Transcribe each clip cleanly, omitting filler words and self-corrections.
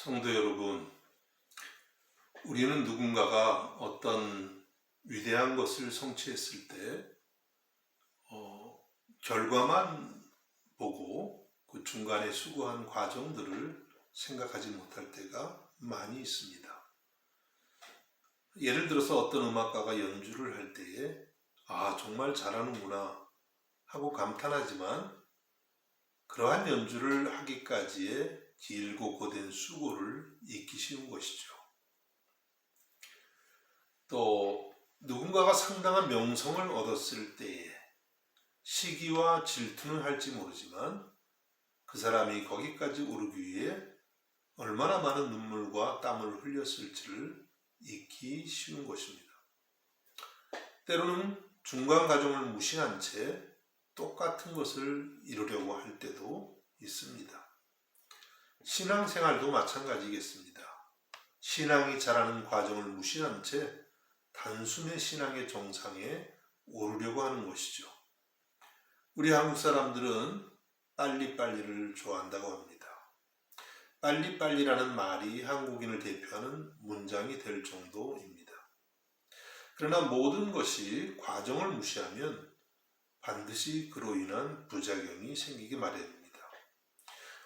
성도 여러분, 우리는 누군가가 어떤 위대한 것을 성취했을 때 결과만 보고 그 중간에 수고한 과정들을 생각하지 못할 때가 많이 있습니다. 예를 들어서 어떤 음악가가 연주를 할 때에 정말 잘하는구나 하고 감탄하지만 그러한 연주를 하기까지의 길고 고된 수고를 잊기 쉬운 것이죠. 또 누군가가 상당한 명성을 얻었을 때에 시기와 질투는 할지 모르지만 그 사람이 거기까지 오르기 위해 얼마나 많은 눈물과 땀을 흘렸을지를 잊기 쉬운 것입니다. 때로는 중간 과정을 무시한 채 똑같은 것을 이루려고 할 때도 있습니다. 신앙생활도 마찬가지겠습니다. 신앙이 자라는 과정을 무시한 채 단숨에 신앙의 정상에 오르려고 하는 것이죠. 우리 한국 사람들은 빨리빨리를 좋아한다고 합니다. 빨리빨리라는 말이 한국인을 대표하는 문장이 될 정도입니다. 그러나 모든 것이 과정을 무시하면 반드시 그로 인한 부작용이 생기기 마련입니다.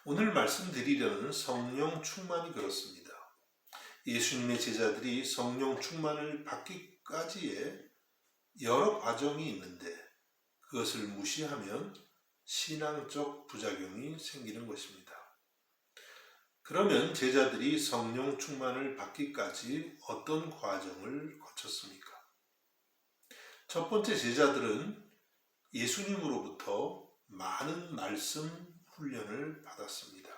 오늘 말씀드리려는 성령 충만이 그렇습니다. 예수님의 제자들이 성령 충만을 받기까지의 여러 과정이 있는데 그것을 무시하면 신앙적 부작용이 생기는 것입니다. 그러면 제자들이 성령 충만을 받기까지 어떤 과정을 거쳤습니까? 첫 번째, 제자들은 예수님으로부터 많은 말씀 훈련을 받았습니다.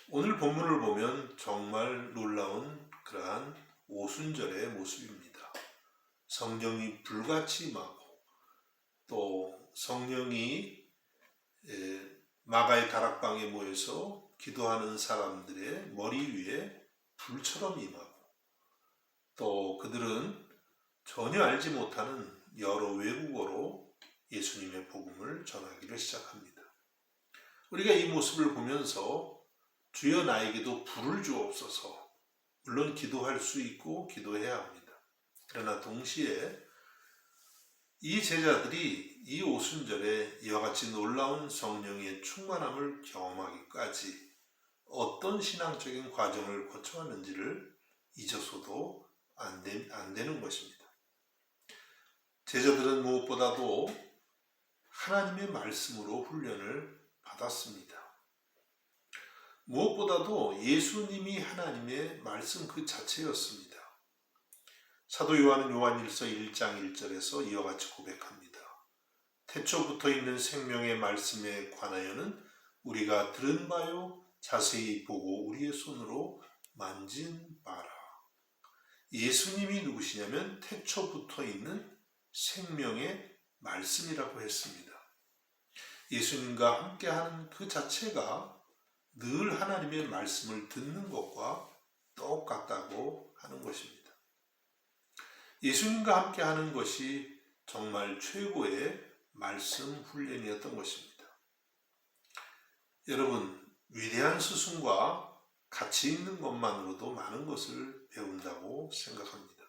오늘 본문을 보면 정말 놀라운 그러한 오순절의 모습입니다. 성령이 불같이 임하고 또 성령이 마가의 다락방에 모여서 기도하는 사람들의 머리 위에 불처럼 임하고 또 그들은 전혀 알지 못하는 여러 외국어로 예수님의 복음을 전하기를 시작합니다. 우리가 이 모습을 보면서 주여 나에게도 불을 주옵소서, 물론 기도할 수 있고 기도해야 합니다. 그러나 동시에 이 제자들이 이 오순절에 이와 같이 놀라운 성령의 충만함을 경험하기까지 어떤 신앙적인 과정을 거쳐왔는지를 잊어서도 안 되는 것입니다. 제자들은 무엇보다도 하나님의 말씀으로 훈련을 받았습니다. 무엇보다도 예수님이 하나님의 말씀 그 자체였습니다. 사도 요한은 요한일서 1장 1절에서 이와 같이 고백합니다. 태초부터 있는 생명의 말씀에 관하여는 우리가 들은 바요 자세히 보고 우리의 손으로 만진 바라. 예수님이 누구시냐면 태초부터 있는 생명의 말씀이라고 했습니다. 예수님과 함께하는 그 자체가 늘 하나님의 말씀을 듣는 것과 똑같다고 하는 것입니다. 예수님과 함께하는 것이 정말 최고의 말씀 훈련이었던 것입니다. 여러분, 위대한 스승과 같이 있는 것만으로도 많은 것을 배운다고 생각합니다.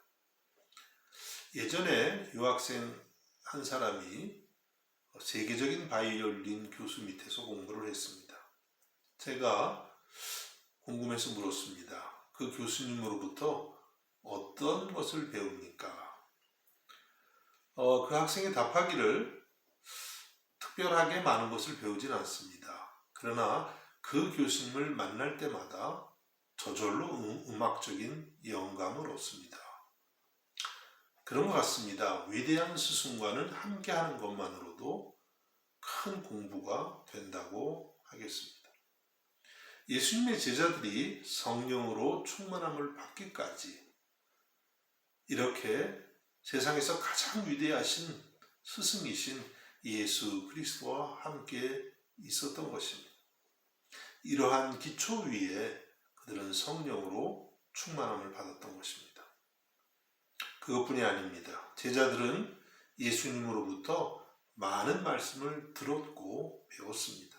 예전에 유학생 한 사람이 세계적인 바이올린 교수 밑에서 공부를 했습니다. 제가 궁금해서 물었습니다. 그 교수님으로부터 어떤 것을 배웁니까? 그 학생이 답하기를 특별하게 많은 것을 배우진 않습니다. 그러나 그 교수님을 만날 때마다 저절로 음악적인 영감을 얻습니다. 그런 것 같습니다. 위대한 스승과는 함께하는 것만으로도 큰 공부가 된다고 하겠습니다. 예수님의 제자들이 성령으로 충만함을 받기까지 이렇게 세상에서 가장 위대하신 스승이신 예수 그리스도와 함께 있었던 것입니다. 이러한 기초 위에 그들은 성령으로 충만함을 받았던 것입니다. 그것뿐이 아닙니다. 제자들은 예수님으로부터 많은 말씀을 들었고 배웠습니다.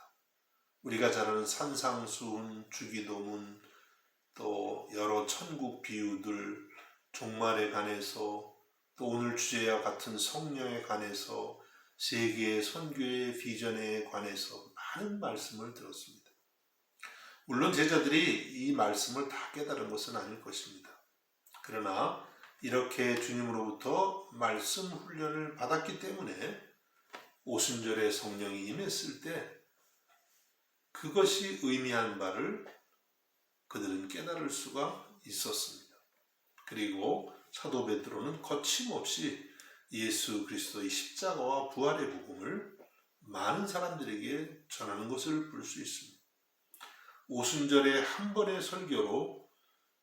우리가 잘 아는 산상수훈, 주기도문, 또 여러 천국 비유들, 종말에 관해서, 또 오늘 주제와 같은 성령에 관해서, 세계의 선교의 비전에 관해서 많은 말씀을 들었습니다. 물론 제자들이 이 말씀을 다 깨달은 것은 아닐 것입니다. 그러나 이렇게 주님으로부터 말씀 훈련을 받았기 때문에 오순절에 성령이 임했을 때 그것이 의미한 바를 그들은 깨달을 수가 있었습니다. 그리고 사도 베드로는 거침없이 예수 그리스도의 십자가와 부활의 복음을 많은 사람들에게 전하는 것을 볼 수 있습니다. 오순절에 한 번의 설교로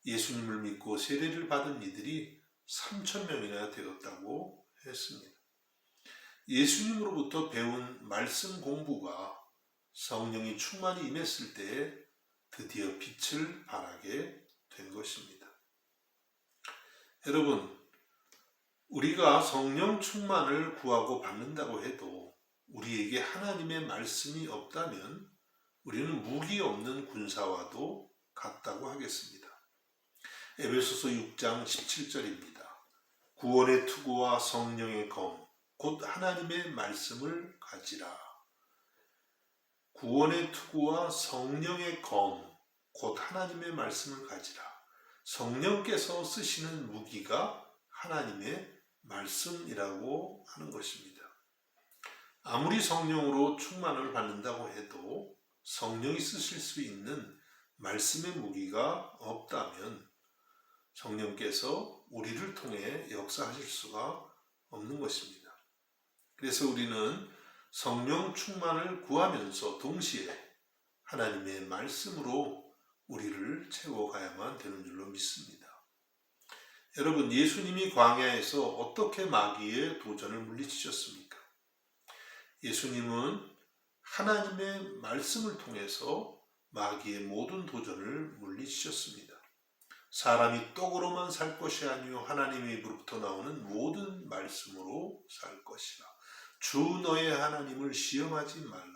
예수님을 믿고 세례를 받은 이들이 3,000명이나 되었다고 했습니다. 예수님으로부터 배운 말씀 공부가 성령이 충만히 임했을 때에 드디어 빛을 발하게 된 것입니다. 여러분, 우리가 성령 충만을 구하고 받는다고 해도 우리에게 하나님의 말씀이 없다면 우리는 무기 없는 군사와도 같다고 하겠습니다. 에베소서 6장 17절입니다. 구원의 투구와 성령의 검, 곧 하나님의 말씀을 가지라. 구원의 투구와 성령의 검, 곧 하나님의 말씀을 가지라. 성령께서 쓰시는 무기가 하나님의 말씀이라고 하는 것입니다. 아무리 성령으로 충만을 받는다고 해도 성령이 쓰실 수 있는 말씀의 무기가 없다면 성령께서 우리를 통해 역사하실 수가 없는 것입니다. 그래서 우리는 성령 충만을 구하면서 동시에 하나님의 말씀으로 우리를 채워가야만 되는 줄로 믿습니다. 여러분, 예수님이 광야에서 어떻게 마귀의 도전을 물리치셨습니까? 예수님은 하나님의 말씀을 통해서 마귀의 모든 도전을 물리치셨습니다. 사람이 떡으로만 살 것이 아니요 하나님의 입으로부터 나오는 모든 말씀으로 살 것이라. 주 너의 하나님을 시험하지 말라.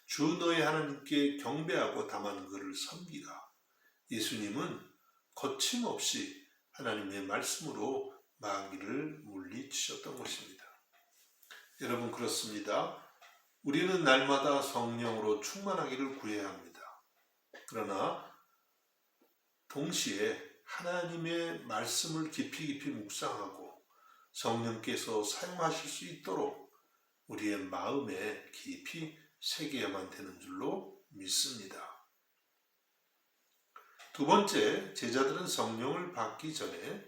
주 너의 하나님께 경배하고 다만 그를 섬기라. 예수님은 거침없이 하나님의 말씀으로 마귀를 물리치셨던 것입니다. 여러분, 그렇습니다. 우리는 날마다 성령으로 충만하기를 구해야 합니다. 그러나 동시에 하나님의 말씀을 깊이 묵상하고 성령께서 사용하실 수 있도록 우리의 마음에 깊이 새겨야만 되는 줄로 믿습니다. 두 번째, 제자들은 성령을 받기 전에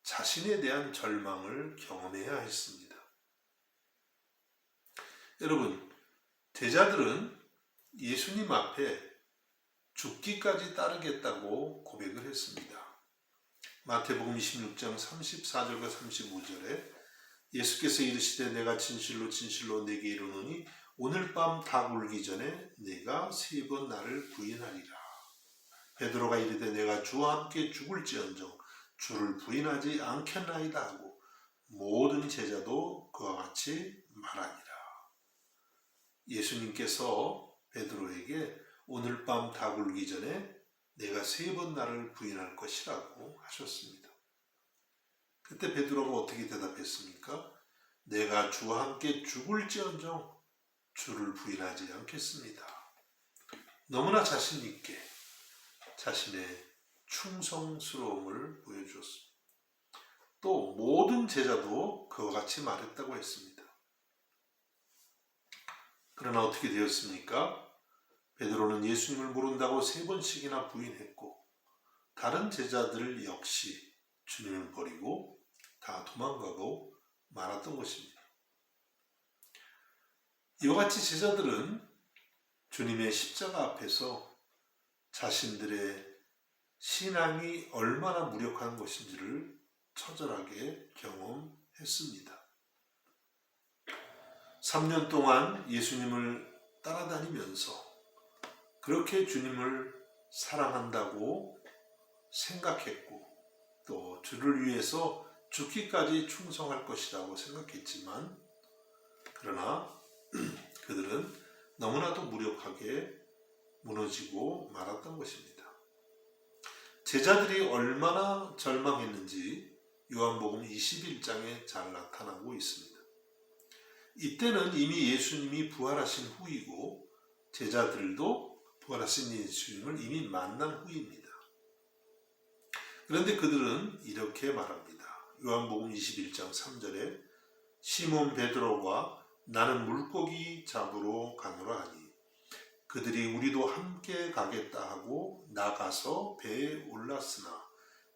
자신에 대한 절망을 경험해야 했습니다. 여러분, 제자들은 예수님 앞에 죽기까지 따르겠다고 고백을 했습니다. 마태복음 26장 34절과 35절에 예수께서 이르시되 내가 진실로 진실로 내게 이르노니 오늘 밤 닭 울기 전에 내가 3번 나를 부인하리라. 베드로가 이르되 내가 주와 함께 죽을지언정 주를 부인하지 않겠나이다 하고 모든 제자도 그와 같이 말하니라. 예수님께서 베드로에게 오늘 밤 닭 울기 전에 내가 3번 나를 부인할 것이라고 하셨습니다. 그때 베드로가 어떻게 대답했습니까? 내가 주와 함께 죽을지언정 주를 부인하지 않겠습니다. 너무나 자신 있게 자신의 충성스러움을 보여주었습니다. 또 모든 제자도 그와 같이 말했다고 했습니다. 그러나 어떻게 되었습니까? 베드로는 예수님을 모른다고 3번씩이나 부인했고 다른 제자들 역시 주님을 버리고 다 도망가고 말았던 것입니다. 이와 같이 제자들은 주님의 십자가 앞에서 자신들의 신앙이 얼마나 무력한 것인지를 처절하게 경험했습니다. 3년 동안 예수님을 따라다니면서 그렇게 주님을 사랑한다고 생각했고 또 주를 위해서 죽기까지 충성할 것이라고 생각했지만 그러나 그들은 너무나도 무력하게 무너지고 말았던 것입니다. 제자들이 얼마나 절망했는지 요한복음 21장에 잘 나타나고 있습니다. 이때는 이미 예수님이 부활하신 후이고 제자들도 부활하신 예수님을 이미 만난 후입니다. 그런데 그들은 이렇게 말합니다. 요한복음 21장 3절에 시몬 베드로가 나는 물고기 잡으러 가노라 하니 그들이 우리도 함께 가겠다 하고 나가서 배에 올랐으나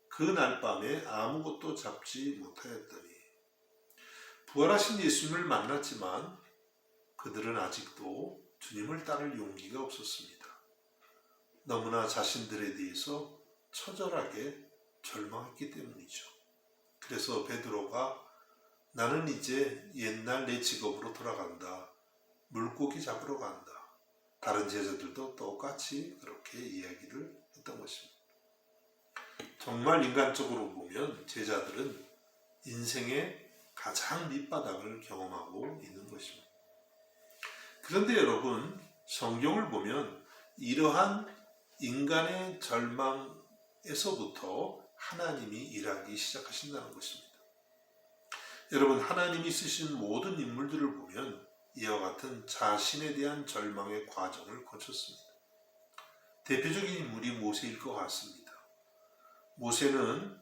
그날 밤에 아무것도 잡지 못하였더니 부활하신 예수님을 만났지만 그들은 아직도 주님을 따를 용기가 없었습니다. 너무나 자신들에 대해서 처절하게 절망했기 때문이죠. 그래서 베드로가 나는 이제 옛날 내 직업으로 돌아간다. 물고기 잡으러 간다. 다른 제자들도 똑같이 그렇게 이야기를 했던 것입니다. 정말 인간적으로 보면 제자들은 인생의 가장 밑바닥을 경험하고 있는 것입니다. 그런데 여러분, 성경을 보면 이러한 인간의 절망에서부터 하나님이 일하기 시작하신다는 것입니다. 여러분, 하나님이 쓰신 모든 인물들을 보면 이와 같은 자신에 대한 절망의 과정을 거쳤습니다. 대표적인 인물이 모세일 것 같습니다. 모세는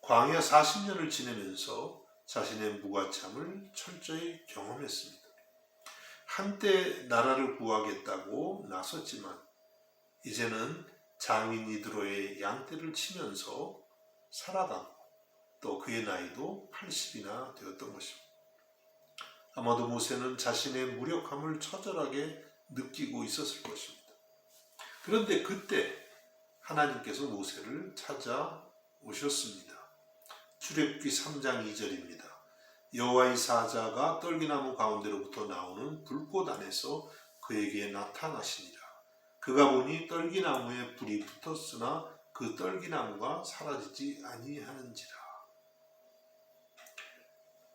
광야 40년을 지내면서 자신의 무가참을 철저히 경험했습니다. 한때 나라를 구하겠다고 나섰지만 이제는 장인 이드로의 양떼를 치면서 살아가고 또 그의 나이도 80이나 되었던 것입니다. 아마도 모세는 자신의 무력함을 처절하게 느끼고 있었을 것입니다. 그런데 그때 하나님께서 모세를 찾아오셨습니다. 출애굽기 3장 2절입니다. 여호와의 사자가 떨기나무 가운데로부터 나오는 불꽃 안에서 그에게 나타나시니라. 그가 보니 떨기나무에 불이 붙었으나 그 떨기나무가 사라지지 아니하는지라.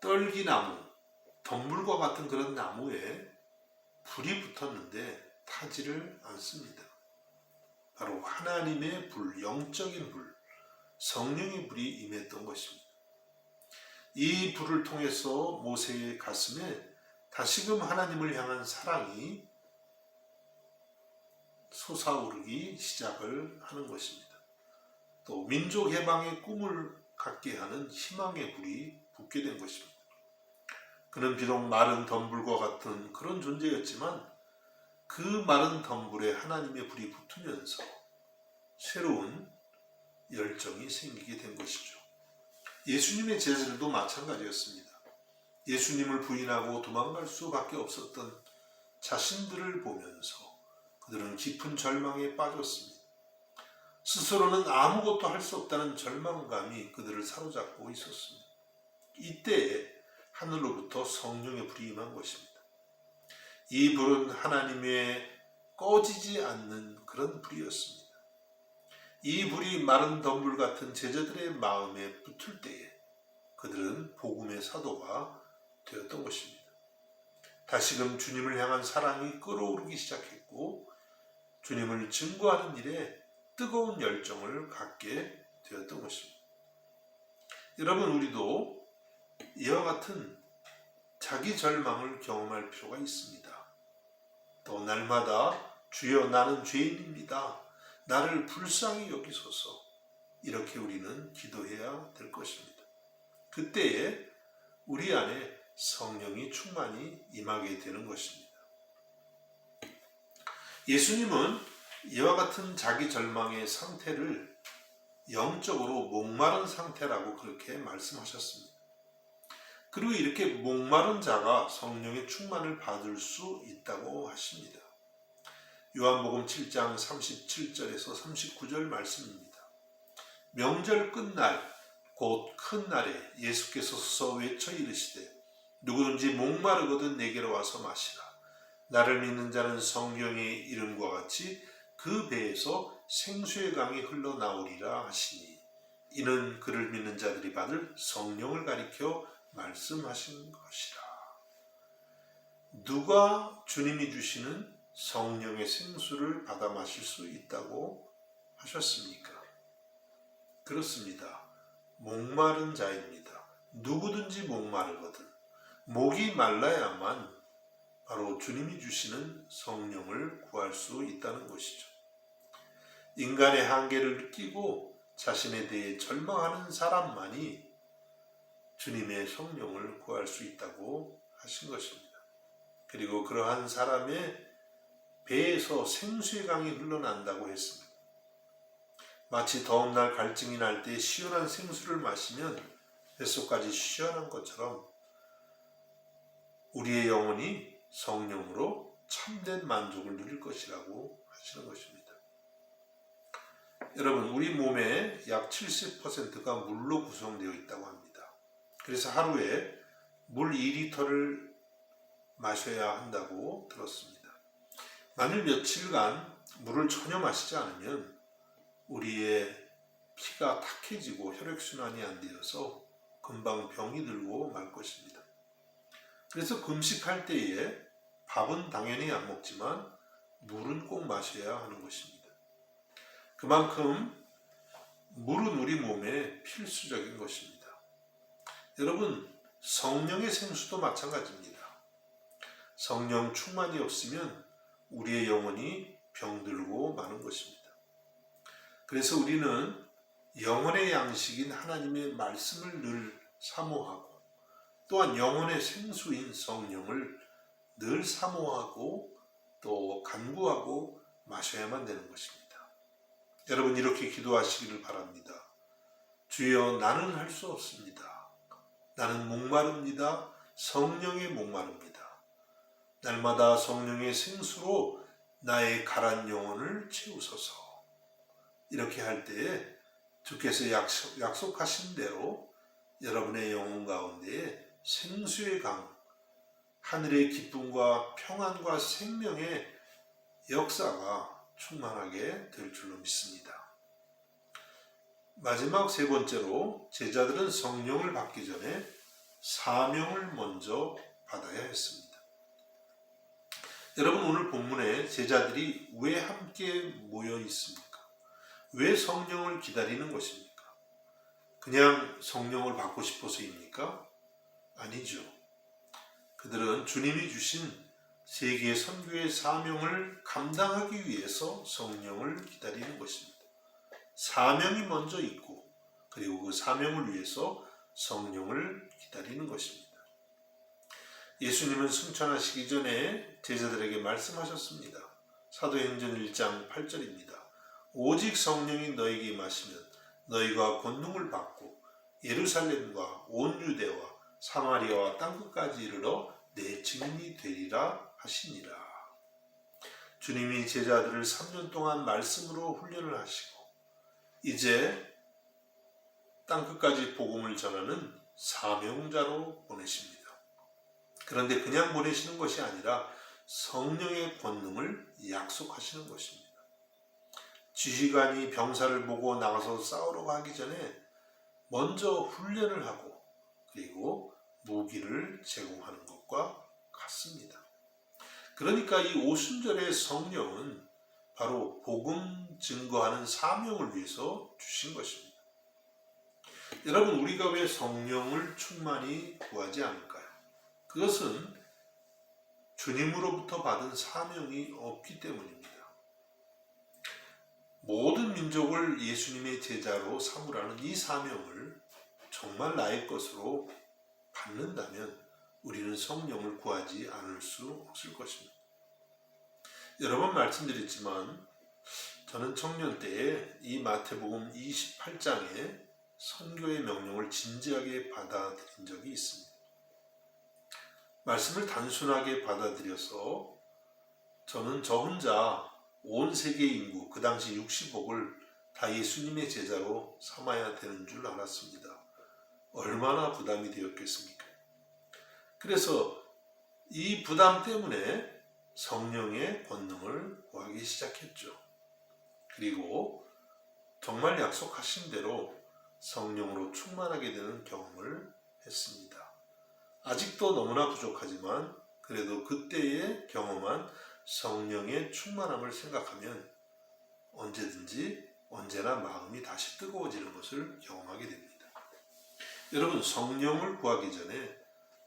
떨기나무, 덤불과 같은 그런 나무에 불이 붙었는데 타지를 않습니다. 바로 하나님의 불, 영적인 불, 성령의 불이 임했던 것입니다. 이 불을 통해서 모세의 가슴에 다시금 하나님을 향한 사랑이 솟아오르기 시작을 하는 것입니다. 또 민족 해방의 꿈을 갖게 하는 희망의 불이 붙게 된 것입니다. 그는 비록 마른 덤불과 같은 그런 존재였지만 그 마른 덤불에 하나님의 불이 붙으면서 새로운 열정이 생기게 된 것이죠. 예수님의 제자들도 마찬가지였습니다. 예수님을 부인하고 도망갈 수밖에 없었던 자신들을 보면서 그들은 깊은 절망에 빠졌습니다. 스스로는 아무것도 할 수 없다는 절망감이 그들을 사로잡고 있었습니다. 이때에 하늘로부터 성령의 불이 임한 것입니다. 이 불은 하나님의 꺼지지 않는 그런 불이었습니다. 이 불이 마른 덤불 같은 제자들의 마음에 붙을 때에 그들은 복음의 사도가 되었던 것입니다. 다시금 주님을 향한 사랑이 끓어오르기 시작했고 주님을 증거하는 일에 뜨거운 열정을 갖게 되었던 것입니다. 여러분, 우리도 이와 같은 자기 절망을 경험할 필요가 있습니다. 또 날마다 주여 나는 죄인입니다. 나를 불쌍히 여기소서. 이렇게 우리는 기도해야 될 것입니다. 그때에 우리 안에 성령이 충만히 임하게 되는 것입니다. 예수님은 이와 같은 자기 절망의 상태를 영적으로 목마른 상태라고 그렇게 말씀하셨습니다. 그리고 이렇게 목마른 자가 성령의 충만을 받을 수 있다고 하십니다. 요한복음 7장 37절에서 39절 말씀입니다. 명절 끝날 곧 큰 날에 예수께서 서서 외쳐 이르시되 누구든지 목마르거든 내게로 와서 마시라. 나를 믿는 자는 성경의 이름과 같이 그 배에서 생수의 강이 흘러나오리라 하시니 이는 그를 믿는 자들이 받을 성령을 가리켜 말씀하신 것이라. 누가 주님이 주시는 성령의 생수를 받아 마실 수 있다고 하셨습니까? 그렇습니다. 목마른 자입니다. 누구든지 목마르거든 목이 말라야만 바로 주님이 주시는 성령을 구할 수 있다는 것이죠. 인간의 한계를 느끼고 자신에 대해 절망하는 사람만이 주님의 성령을 구할 수 있다고 하신 것입니다. 그리고 그러한 사람의 배에서 생수의 강이 흘러난다고 했습니다. 마치 더운 날 갈증이 날 때 시원한 생수를 마시면 뱃속까지 시원한 것처럼 우리의 영혼이 성령으로 참된 만족을 누릴 것이라고 하시는 것입니다. 여러분, 우리 몸의 약 70%가 물로 구성되어 있다고 합니다. 그래서 하루에 물 2리터를 마셔야 한다고 들었습니다. 만일 며칠간 물을 전혀 마시지 않으면 우리의 피가 탁해지고 혈액순환이 안 되어서 금방 병이 들고 말 것입니다. 그래서 금식할 때에 밥은 당연히 안 먹지만 물은 꼭 마셔야 하는 것입니다. 그만큼 물은 우리 몸에 필수적인 것입니다. 여러분, 성령의 생수도 마찬가지입니다. 성령 충만이 없으면 우리의 영혼이 병들고 마는 것입니다. 그래서 우리는 영혼의 양식인 하나님의 말씀을 늘 사모하고 또한 영혼의 생수인 성령을 늘 사모하고 또 간구하고 마셔야만 되는 것입니다. 여러분, 이렇게 기도하시기를 바랍니다. 주여, 나는 할 수 없습니다. 나는 목마릅니다. 성령의 목마릅니다. 날마다 성령의 생수로 나의 가란 영혼을 채우소서. 이렇게 할 때에 주께서 약속하신 대로 여러분의 영혼 가운데에 생수의 강, 하늘의 기쁨과 평안과 생명의 역사가 충만하게 될 줄로 믿습니다. 마지막 세 번째로, 제자들은 성령을 받기 전에 사명을 먼저 받아야 했습니다. 여러분, 오늘 본문에 제자들이 왜 함께 모여 있습니까? 왜 성령을 기다리는 것입니까? 그냥 성령을 받고 싶어서입니까? 아니죠. 그들은 주님이 주신 세계 선교의 사명을 감당하기 위해서 성령을 기다리는 것입니다. 사명이 먼저 있고 그리고 그 사명을 위해서 성령을 기다리는 것입니다. 예수님은 승천하시기 전에 제자들에게 말씀하셨습니다. 사도행전 1장 8절입니다. 오직 성령이 너에게 임하시면 너희가 권능을 받고 예루살렘과 온 유대와 사마리아와 땅끝까지 이르러 내 증인이 되리라 하시니라. 주님이 제자들을 3년 동안 말씀으로 훈련을 하시고 이제 땅끝까지 복음을 전하는 사명자로 보내십니다. 그런데 그냥 보내시는 것이 아니라 성령의 권능을 약속하시는 것입니다. 지휘관이 병사를 보고 나가서 싸우러 가기 전에 먼저 훈련을 하고 그리고 무기를 제공하는 것과 같습니다. 그러니까 이 오순절의 성령은 바로 복음 증거하는 사명을 위해서 주신 것입니다. 여러분, 우리가 왜 성령을 충만히 구하지 않을까요? 그것은 주님으로부터 받은 사명이 없기 때문입니다. 모든 민족을 예수님의 제자로 삼으라는 이 사명을 정말 나의 것으로 받는다면 우리는 성령을 구하지 않을 수 없을 것입니다. 여러 번 말씀드렸지만 저는 청년 때에 이 마태복음 28장의 선교의 명령을 진지하게 받아들인 적이 있습니다. 말씀을 단순하게 받아들여서 저는 저 혼자 온 세계 인구, 그 당시 60억을 다 예수님의 제자로 삼아야 되는 줄 알았습니다. 얼마나 부담이 되었겠습니까? 그래서 이 부담 때문에 성령의 권능을 구하기 시작했죠. 그리고 정말 약속하신 대로 성령으로 충만하게 되는 경험을 했습니다. 아직도 너무나 부족하지만 그래도 그때에 경험한 성령의 충만함을 생각하면 언제든지 언제나 마음이 다시 뜨거워지는 것을 경험하게 됩니다. 여러분, 성령을 구하기 전에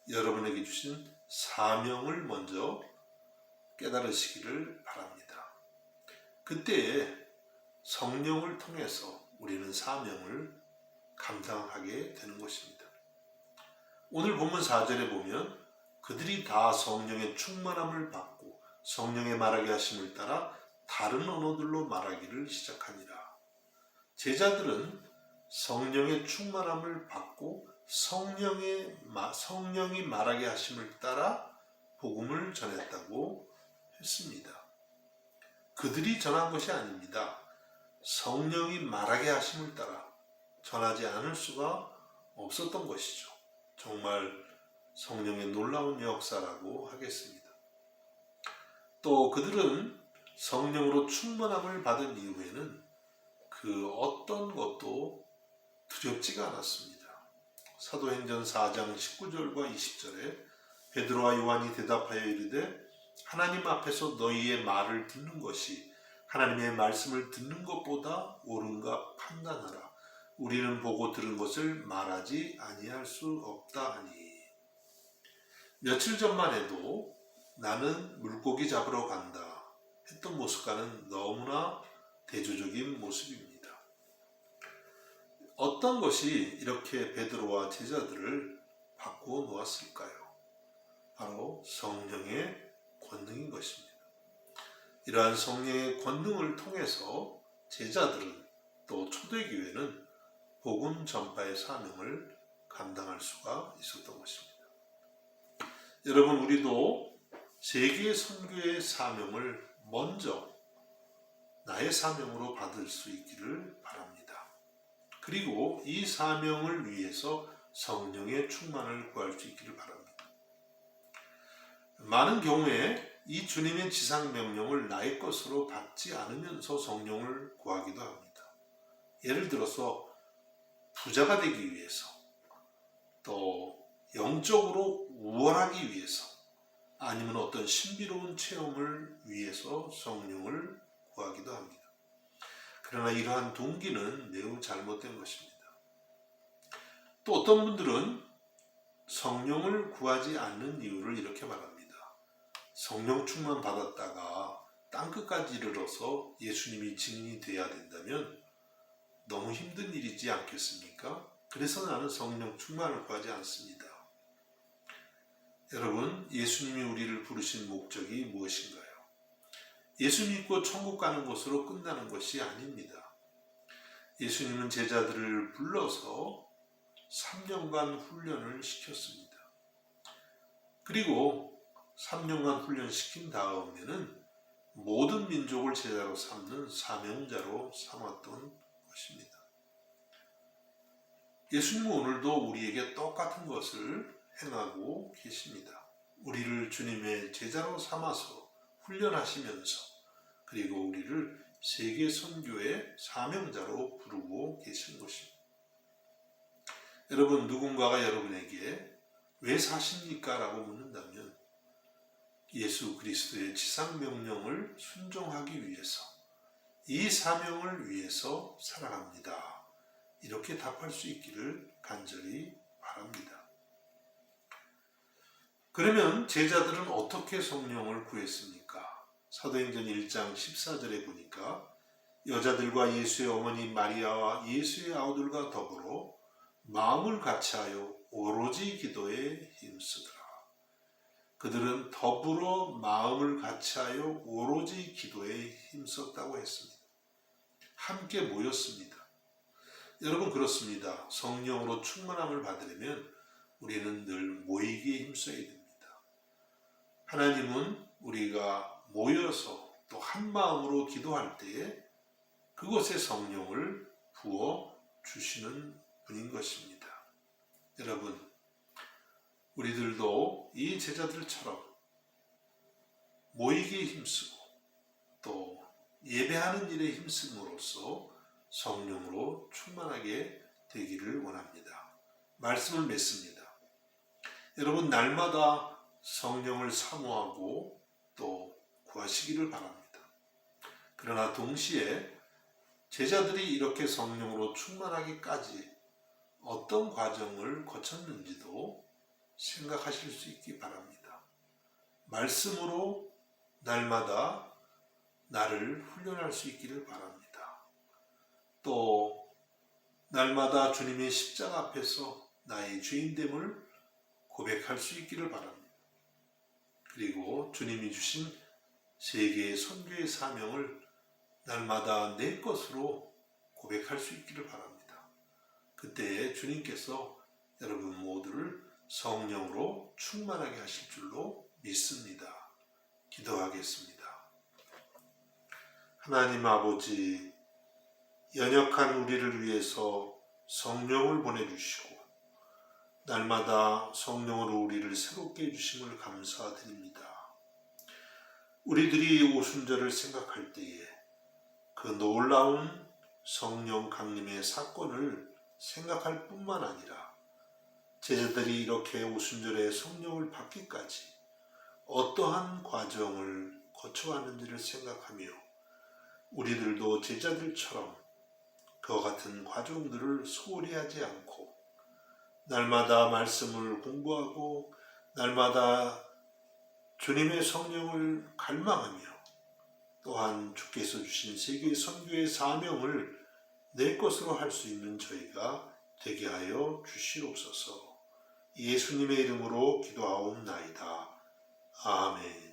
여러분에게 주신 사명을 먼저 깨달으시기를 바랍니다. 그때에 성령을 통해서 우리는 사명을 감당하게 되는 것입니다. 오늘 본문 4절에 보면 그들이 다 성령의 충만함을 받고 성령의 말하게 하심을 따라 다른 언어들로 말하기를 시작하니라. 제자들은 성령의 충만함을 받고 성령이 말하게 하심을 따라 복음을 전했다고 했습니다. 그들이 전한 것이 아닙니다. 성령이 말하게 하심을 따라 전하지 않을 수가 없었던 것이죠. 정말 성령의 놀라운 역사라고 하겠습니다. 또 그들은 성령으로 충만함을 받은 이후에는 그 어떤 것도 두렵지가 않았습니다. 사도행전 4장 19절과 20절에 베드로와 요한이 대답하여 이르되 하나님 앞에서 너희의 말을 듣는 것이 하나님의 말씀을 듣는 것보다 옳은가 판단하라. 우리는 보고 들은 것을 말하지 아니할 수 없다 하니. 며칠 전만 해도 나는 물고기 잡으러 간다 했던 모습과는 너무나 대조적인 모습입니다. 어떤 것이 이렇게 베드로와 제자들을 바꾸어 놓았을까요? 바로 성령의 권능인 것입니다. 이러한 성령의 권능을 통해서 제자들은 또 초대교회는 복음 전파의 사명을 감당할 수가 있었던 것입니다. 여러분, 우리도 세계 선교의 사명을 먼저 나의 사명으로 받을 수 있기를 바랍니다. 그리고 이 사명을 위해서 성령의 충만을 구할 수 있기를 바랍니다. 많은 경우에 이 주님의 지상 명령을 나의 것으로 받지 않으면서 성령을 구하기도 합니다. 예를 들어서 부자가 되기 위해서, 또 영적으로 우월하기 위해서, 아니면 어떤 신비로운 체험을 위해서 성령을 구하기도 합니다. 그러나 이러한 동기는 매우 잘못된 것입니다. 또 어떤 분들은 성령을 구하지 않는 이유를 이렇게 말합니다. 성령 충만 받았다가 땅끝까지 이르러서 예수님이 증인이 되어야 된다면 너무 힘든 일이지 않겠습니까? 그래서 나는 성령 충만을 구하지 않습니다. 여러분, 예수님이 우리를 부르신 목적이 무엇인가요? 예수 믿고 천국 가는 것으로 끝나는 것이 아닙니다. 예수님은 제자들을 불러서 3년간 훈련을 시켰습니다. 그리고 3년간 훈련시킨 다음에는 모든 민족을 제자로 삼는 사명자로 삼았던 것입니다. 예수님은 오늘도 우리에게 똑같은 것을 행하고 계십니다. 우리를 주님의 제자로 삼아서 훈련하시면서 그리고 우리를 세계 선교의 사명자로 부르고 계시는 것입니다. 여러분, 누군가가 여러분에게 왜 사십니까? 라고 묻는다면 예수 그리스도의 지상 명령을 순종하기 위해서, 이 사명을 위해서 살아갑니다. 이렇게 답할 수 있기를 간절히 바랍니다. 그러면 제자들은 어떻게 성령을 구했습니까? 사도행전 1장 14절에 보니까 여자들과 예수의 어머니 마리아와 예수의 아우들과 더불어 마음을 같이하여 오로지 기도에 힘쓰더라. 그들은 더불어 마음을 같이하여 오로지 기도에 힘썼다고 했습니다. 함께 모였습니다. 여러분, 그렇습니다. 성령으로 충만함을 받으려면 우리는 늘 모이기에 힘써야 됩니다. 하나님은 우리가 모여서 또 한 마음으로 기도할 때에 그곳에 성령을 부어 주시는 분인 것입니다. 여러분, 우리들도 이 제자들처럼 모이기에 힘쓰고 또 예배하는 일에 힘쓰므로써 성령으로 충만하게 되기를 원합니다. 말씀을 맺습니다. 여러분, 날마다 성령을 사모하고 또 구하시기를 바랍니다. 그러나 동시에 제자들이 이렇게 성령으로 충만하기까지 어떤 과정을 거쳤는지도 생각하실 수 있기 바랍니다. 말씀으로 날마다 나를 훈련할 수 있기를 바랍니다. 또 날마다 주님의 십자가 앞에서 나의 죄인됨을 고백할 수 있기를 바랍니다. 그리고 주님이 주신 세계의 선교의 사명을 날마다 내 것으로 고백할 수 있기를 바랍니다. 그때 주님께서 여러분 모두를 성령으로 충만하게 하실 줄로 믿습니다. 기도하겠습니다. 하나님 아버지, 연약한 우리를 위해서 성령을 보내주시고 날마다 성령으로 우리를 새롭게 해주심을 감사드립니다. 우리들이 오순절을 생각할 때에 그 놀라운 성령 강림의 사건을 생각할 뿐만 아니라 제자들이 이렇게 오순절에 성령을 받기까지 어떠한 과정을 거쳐왔는지를 생각하며 우리들도 제자들처럼 그와 같은 과정들을 소홀히 하지 않고 날마다 말씀을 공부하고 날마다 주님의 성령을 갈망하며 또한 주께서 주신 세계 선교의 사명을 내 것으로 할 수 있는 저희가 되게 하여 주시옵소서. 예수님의 이름으로 기도하옵나이다. 아멘.